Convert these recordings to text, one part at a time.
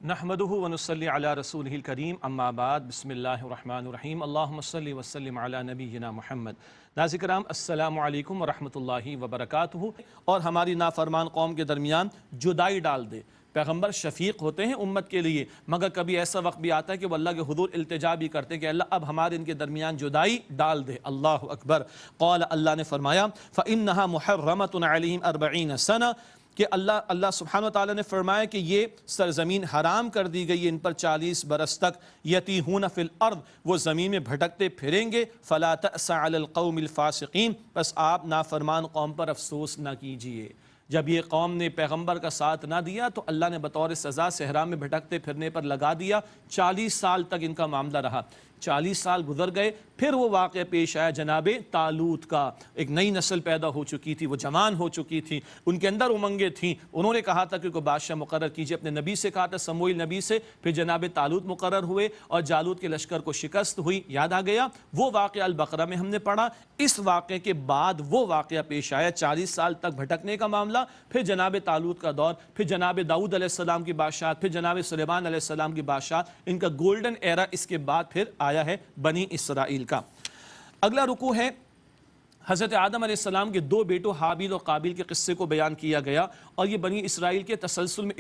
نحمدہ ونصلی علی رسولہ الکریم اما بعد بسم اللہ الرحمن الرحیم اللہم صلی وسلم علی نبینا محمد۔ ناظرین کرام السلام علیکم ورحمۃ اللہ وبرکاتہ۔ اور ہماری نافرمان قوم کے درمیان جدائی ڈال دے۔ پیغمبر شفیق ہوتے ہیں امت کے لیے، مگر کبھی ایسا وقت بھی آتا ہے کہ وہ اللہ کے حضور التجا بھی کرتے ہیں کہ اللہ اب ہمارے ان کے درمیان جدائی ڈال دے۔ اللہ اکبر۔ قال اللہ نے فرمایا فَإِنَّهَا مُحَرَّمَةٌ عَلَيْهِمْ 40 سَنَةً کہ اللہ سبحانہ وتعالیٰ نے فرمایا کہ یہ سرزمین حرام کر دی گئی ان پر 40 برس تک۔ یتیہون فی الارض، وہ زمین میں بھٹکتے پھریں گے۔ فلا تأس علی القوم الفاسقین، بس آپ نافرمان قوم پر افسوس نہ کیجئے۔ جب یہ قوم نے پیغمبر کا ساتھ نہ دیا تو اللہ نے بطور سزا صحرا میں بھٹکتے پھرنے پر لگا دیا۔ 40 سال تک ان کا معاملہ رہا۔ 40 سال گزر گئے، پھر وہ واقعہ پیش آیا جناب طالوت کا۔ ایک نئی نسل پیدا ہو چکی تھی، وہ جوان ہو چکی تھی، ان کے اندر امنگیں تھیں۔ انہوں نے کہا تھا کہ کوئی بادشاہ مقرر کیجئے، اپنے نبی سے کہا تھا، سموئیل نبی سے۔ پھر جناب طالوت مقرر ہوئے اور جالوت کے لشکر کو شکست ہوئی۔ یاد آ گیا وہ واقعہ البقرہ میں ہم نے پڑھا۔ اس واقعے کے بعد وہ واقعہ پیش آیا 40 سال تک بھٹکنے کا معاملہ، پھر جناب طالوت کا دور، پھر جناب داؤد علیہ السلام کی بادشاہت، پھر جناب سلیمان علیہ السلام کی بادشاہت۔ ان کا گولڈن ایرا اس کے بعد پھر آیا ہے بنی اسرائیل کا۔ اگلا رکوع ہے حضرت آدم علیہ السلام کے 2 بیٹوں حابیل اور قابیل کے قصے کو بیان کیا گیا، اور یہ بنی اسرائیل کے تسلسل میں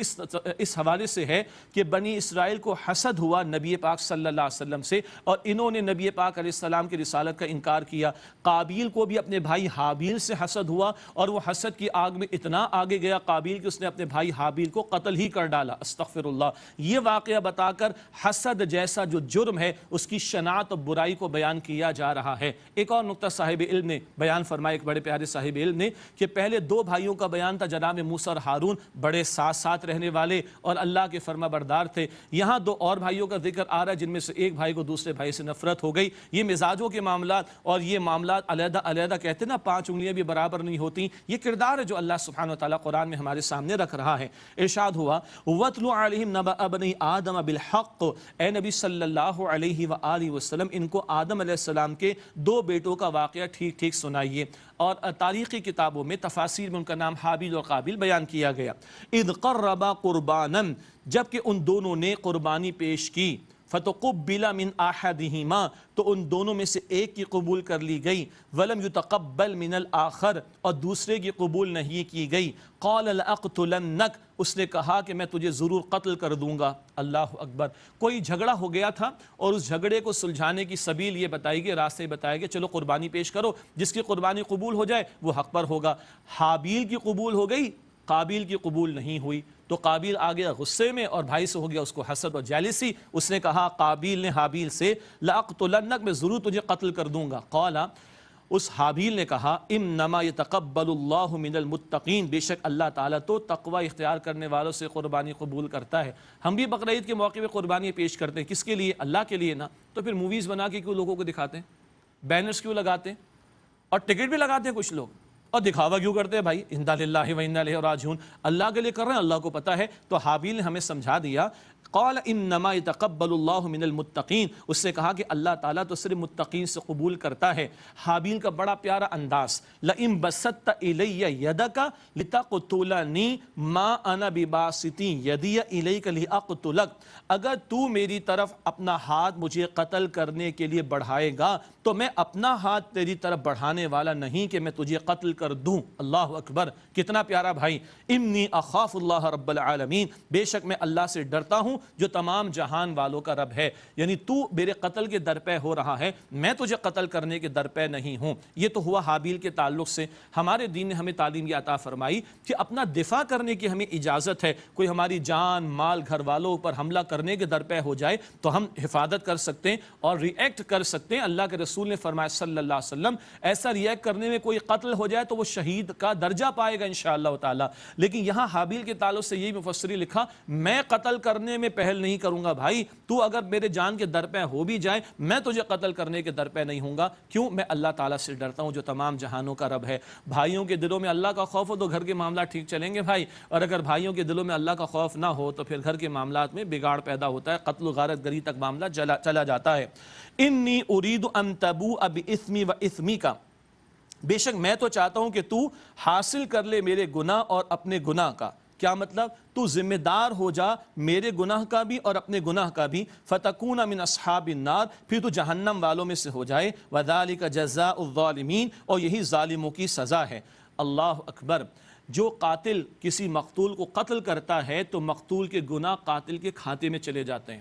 اس حوالے سے ہے کہ بنی اسرائیل کو حسد ہوا نبی پاک صلی اللہ علیہ وسلم سے، اور انہوں نے نبی پاک علیہ السلام کی رسالت کا انکار کیا۔ قابیل کو بھی اپنے بھائی حابیل سے حسد ہوا، اور وہ حسد کی آگ میں اتنا آگے گیا قابیل کہ اس نے اپنے بھائی حابیل کو قتل ہی کر ڈالا۔ استغفر اللہ۔ یہ واقعہ بتا کر حسد جیسا جو جرم ہے اس کی شناعت اور برائی کو بیان کیا جا رہا ہے۔ ایک اور نقطہ صاحب علم نے بیان فرمایا، ایک بڑے پیارے صاحب علم نے، کہ پہلے 2 بھائیوں کا بیان تھا، جناب موسیٰ اور ہارون، بڑے ساتھ ساتھ رہنے والے اور اللہ کے فرما بردار تھے۔ یہاں 2 اور بھائیوں کا ذکر آ رہا ہے جن میں سے ایک بھائی کو دوسرے بھائی سے نفرت ہو گئی۔ یہ مزاجوں کے معاملات، اور یہ معاملات علیحدہ علیحدہ کہتے ہیں نا، 5 انگلیاں بھی برابر نہیں ہوتی۔ یہ کردار ہے جو اللہ سبحانہ وتعالیٰ قرآن میں ہمارے سامنے رکھ رہا ہے۔ ارشاد ہوا وَاتْلُ عَلَيْهِمْ نَبَأَ بَنِي آدَمَ بِالْحَقِّ، اے نبی صلی اللہ علیہ وآلہ وسلم ان کو آدم علیہ السلام کے 2 بیٹوں کا واقعہ ٹھیک ٹھیک سنائیے۔ اور تاریخی کتابوں میں تفاسیر میں ان کا نام حابیل اور قابیل بیان کیا گیا۔ اِذْ قَرَّبَا قُرْبَانًا، جبکہ ان دونوں نے قربانی پیش کی، فَتُقُبِّلَ مِنْ أَحَدِهِمَا، تو ان دونوں میں سے ایک کی قبول کر لی گئی، وَلَمْ يُتَقَبَّلْ مِنَ الْآخَرِ، اور دوسرے کی قبول نہیں کی گئی۔ قَالَ لَأَقْتُلَنَّكَ، اس نے کہا کہ میں تجھے ضرور قتل کر دوں گا۔ اللہ اکبر۔ کوئی جھگڑا ہو گیا تھا اور اس جھگڑے کو سلجھانے کی سبیل یہ بتائی گئی، راستے بتائے گئے، چلو قربانی پیش کرو، جس کی قربانی قبول ہو جائے وہ حق پر ہوگا۔ حابیل کی قبول ہو گئی، قابیل کی قبول نہیں ہوئی، تو قابیل آ گیا غصے میں اور بھائی سے ہو گیا اس کو حسد اور جیلسی۔ اس نے کہا، قابیل نے حابیل سے، لَأَقْتُلَنَّكَ، میں ضرور تجھے قتل کر دوں گا۔ قَالَ، اس حابیل نے کہا، اِنَّمَا يَتَقَبَّلُ اللَّهُ مِنَ الْمُتَّقِينَ، بے شک اللہ تعالیٰ تو تقوی اختیار کرنے والوں سے قربانی قبول کرتا ہے۔ ہم بھی بقرعید کے موقع پہ قربانی پیش کرتے ہیں، کس کے لیے؟ اللہ کے لیے نا۔ تو پھر موویز بنا کے کیوں لوگوں کو دکھاتے ہیں؟ بینرز کیوں لگاتے ہیں؟ اور ٹکٹ بھی لگاتے ہیں کچھ لوگ، اور دکھاوا کیوں کرتے ہیں؟ بھائی انا للہ و انا الیہ راجعون، اللہ کے لیے کر رہے ہیں، اللہ کو پتہ ہے۔ تو حابیل نے ہمیں سمجھا دیا، قال انما يتقبل اللہ من المتقین، اس نے کہا کہ اللہ تعالیٰ تو صرف متقین سے قبول کرتا ہے۔ حابیل کا بڑا پیارا انداز، لئن بسطت الی یدک لتقتلنی ما انا بباسط یدی الیک لاقتلک، اگر تو میری طرف اپنا ہاتھ مجھے قتل کرنے کے لیے بڑھائے گا تو میں اپنا ہاتھ تیری طرف بڑھانے والا نہیں کہ میں تجھے قتل کر دوں۔ اللہ اکبر، کتنا پیارا بھائی۔ انی اخاف اللہ رب العالمین، بے شک میں اللہ سے ڈرتا ہوں جو تمام جہان والوں کا رب ہے۔ یعنی تو میرے قتل کے درپے ہو رہا ہے، میں تجھے قتل کرنے کے درپے نہیں ہوں۔ یہ تو ہوا حابیل کے تعلق سے۔ ہمارے دین نے ہمیں تعلیم یہ عطا فرمائی کہ اپنا دفاع کرنے کی ہمیں اجازت ہے۔ کوئی ہماری جان مال گھر والوں پر حملہ کرنے کے درپے ہو جائے تو ہم حفاظت کر سکتے ہیں اور ری ایکٹ کر سکتے ہیں۔ اللہ کے رسول نے فرمایا صلی اللہ علیہ وسلم، ایسا ری ایکٹ کرنے میں کوئی قتل ہو جائے تو وہ شہید کا درجہ پائے گا انشاءاللہ تعالی۔ لیکن یہاں حابیل کے تعلق سے یہی مفسری لکھا، میں قتل کرنے میں پہل نہیں کروں گا بھائی، تو اگر میرے جان کے درپے ہو بھی جائے میں تجھے قتل کرنے کے درپے نہیں ہوں گا۔ کیوں؟ میں اللہ تعالیٰ سے ڈرتا ہوں جو تمام جہانوں کا رب ہے۔ بھائیوں کے دلوں میں اللہ کا خوف ہو تو گھر کے معاملات ٹھیک چلیں گے بھائی، اور اگر بھائیوں کے دلوں میں اللہ کا خوف نہ ہو تو پھر گھر کے معاملات میں بگاڑ پیدا ہوتا ہے، قتل و غارت گری تک معاملہ چلا جاتا ہے۔ انی ارید ان تبوء باسمی و اسمک، بے شک میں تو چاہتا ہوں کہ تو حاصل کر لے میرے گناہ اور اپنے گناہ کا۔ کیا مطلب؟ تو ذمہ دار ہو جا میرے گناہ کا بھی اور اپنے گناہ کا بھی، فتکون من اصحاب النار، پھر تو جہنم والوں میں سے ہو جائے، وذالک جزاء الظالمین، اور یہی ظالموں کی سزا ہے۔ اللہ اکبر۔ جو قاتل کسی مقتول کو قتل کرتا ہے تو مقتول کے گناہ قاتل کے کھاتے میں چلے جاتے ہیں،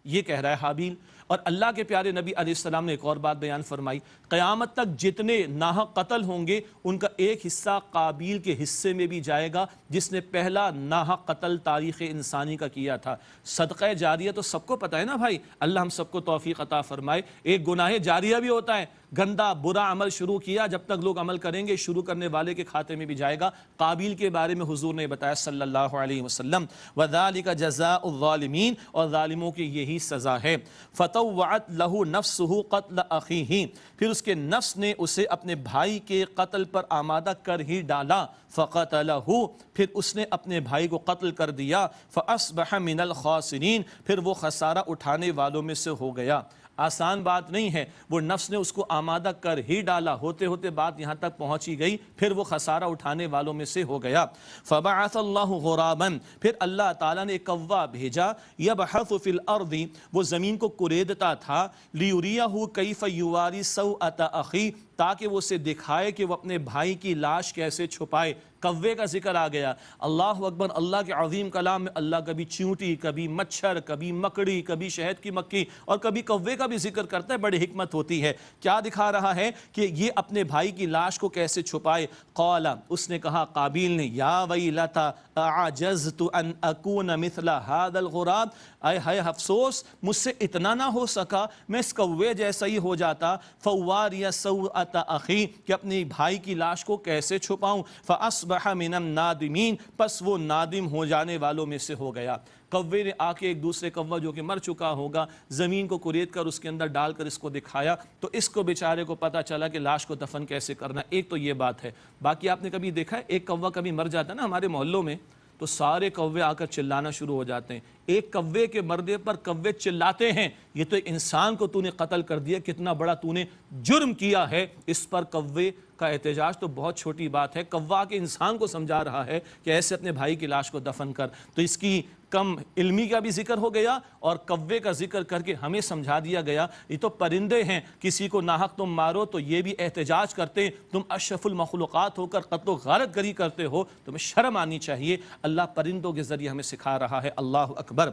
یہ کہہ رہا ہے حابیل۔ اور اللہ کے پیارے نبی علیہ السلام نے ایک اور بات بیان فرمائی، قیامت تک جتنے ناحق قتل ہوں گے ان کا ایک حصہ قابیل کے حصے میں بھی جائے گا، جس نے پہلا ناحق قتل تاریخ انسانی کا کیا تھا۔ صدقہ جاریہ تو سب کو پتہ ہے نا بھائی، اللہ ہم سب کو توفیق عطا فرمائے۔ ایک گناہ جاریہ بھی ہوتا ہے، گندا برا عمل شروع کیا، جب تک لوگ عمل کریں گے شروع کرنے والے کے کھاتے میں بھی جائے گا۔ قابیل کے بارے میں حضور نے بتایا صلی اللہ علیہ وسلم، وَذَلِكَ جَزَاءُ الظَّالِمِينَ، اور ظالموں کی یہی سزا ہے۔ فَطَوَّعَتْ لَهُ نَفْسُهُ قَتْلَ أَخِيهِ، پھر اس کے نفس نے اسے اپنے بھائی کے قتل پر آمادہ کر ہی ڈالا، فَقَتَلَهُ، پھر اس نے اپنے بھائی کو قتل کر دیا، فَأَصْبَحَ مِنَ الْخَاسِرِينَ، پھر وہ خسارہ اٹھانے والوں میں سے ہو گیا۔ آسان بات نہیں ہے، وہ نفس نے اس کو آمادہ کر ہی ڈالا، ہوتے ہوتے بات یہاں تک پہنچی گئی، پھر وہ خسارہ اٹھانے والوں میں سے ہو گیا۔ فَبَعَثَ اللَّهُ غُرَابًا، پھر اللہ تعالیٰ نے ایک کوا بھیجا، يَبْحَثُ فِي الْأَرْضِ، وہ زمین کو کوریدتا تھا، لِيُرِيَهُ كَيْفَ يُوَارِي سَوْءَةَ أَخِيهِ، تاکہ وہ اسے دکھائے کہ وہ اپنے بھائی کی لاش کیسے چھپائے۔ کوے کا ذکر آ گیا، اللہ اکبر۔ اللہ کے عظیم کلام میں اللہ کبھی چیونٹی، کبھی مچھر، کبھی مکڑی، کبھی شہد کی مکھی اور کبھی کوے کا بھی ذکر کرتا ہے، بڑی حکمت ہوتی ہے۔ کیا دکھا رہا ہے کہ یہ اپنے بھائی کی لاش کو کیسے چھپائے۔ قال، اس نے کہا قابیل نے، یا ویلتا اعجزت ان اکون مثل هذا الغراب، اے ہے افسوس مجھ سے اتنا نہ ہو سکا، میں اس کوے جیسا ہی ہو جاتا۔ فواری سوءۃ اخی، کہ اپنی بھائی کی لاش کو کیسے چھپاؤں۔ فاصبح من النادمین، پس وہ نادم ہو جانے والوں میں سے ہو گیا۔ کوے نے آ کے ایک دوسرے کوا جو کہ مر چکا ہوگا زمین کو کرید کر اس کے اندر ڈال کر اس کو دکھایا، تو اس کو بیچارے کو پتا چلا کہ لاش کو دفن کیسے کرنا۔ ایک تو یہ بات ہے، باقی آپ نے کبھی دیکھا ہے ایک کوا کبھی مر جاتا ہے نا ہمارے محلوں میں، تو سارے کوے آ کر چلانا شروع ہو جاتے ہیں۔ ایک کوے کے مردے پر کوے چلاتے ہیں، یہ تو ایک انسان کو تو نے قتل کر دیا، کتنا بڑا تو نے جرم کیا ہے۔ اس پر کوے کا احتجاج تو بہت چھوٹی بات ہے، کوا کے انسان کو سمجھا رہا ہے کہ ایسے اپنے بھائی کی لاش کو دفن کر۔ تو اس کی کم علمی کا بھی ذکر ہو گیا اور کوے کا ذکر کر کے ہمیں سمجھا دیا گیا یہ تو پرندے ہیں، کسی کو ناحق تم مارو تو یہ بھی احتجاج کرتے ہیں، تم اشرف المخلوقات ہو کر قتل و غارت گری کرتے ہو، تمہیں شرم آنی چاہیے۔ اللہ پرندوں کے ذریعے ہمیں سکھا رہا ہے۔ اللہ اکبر۔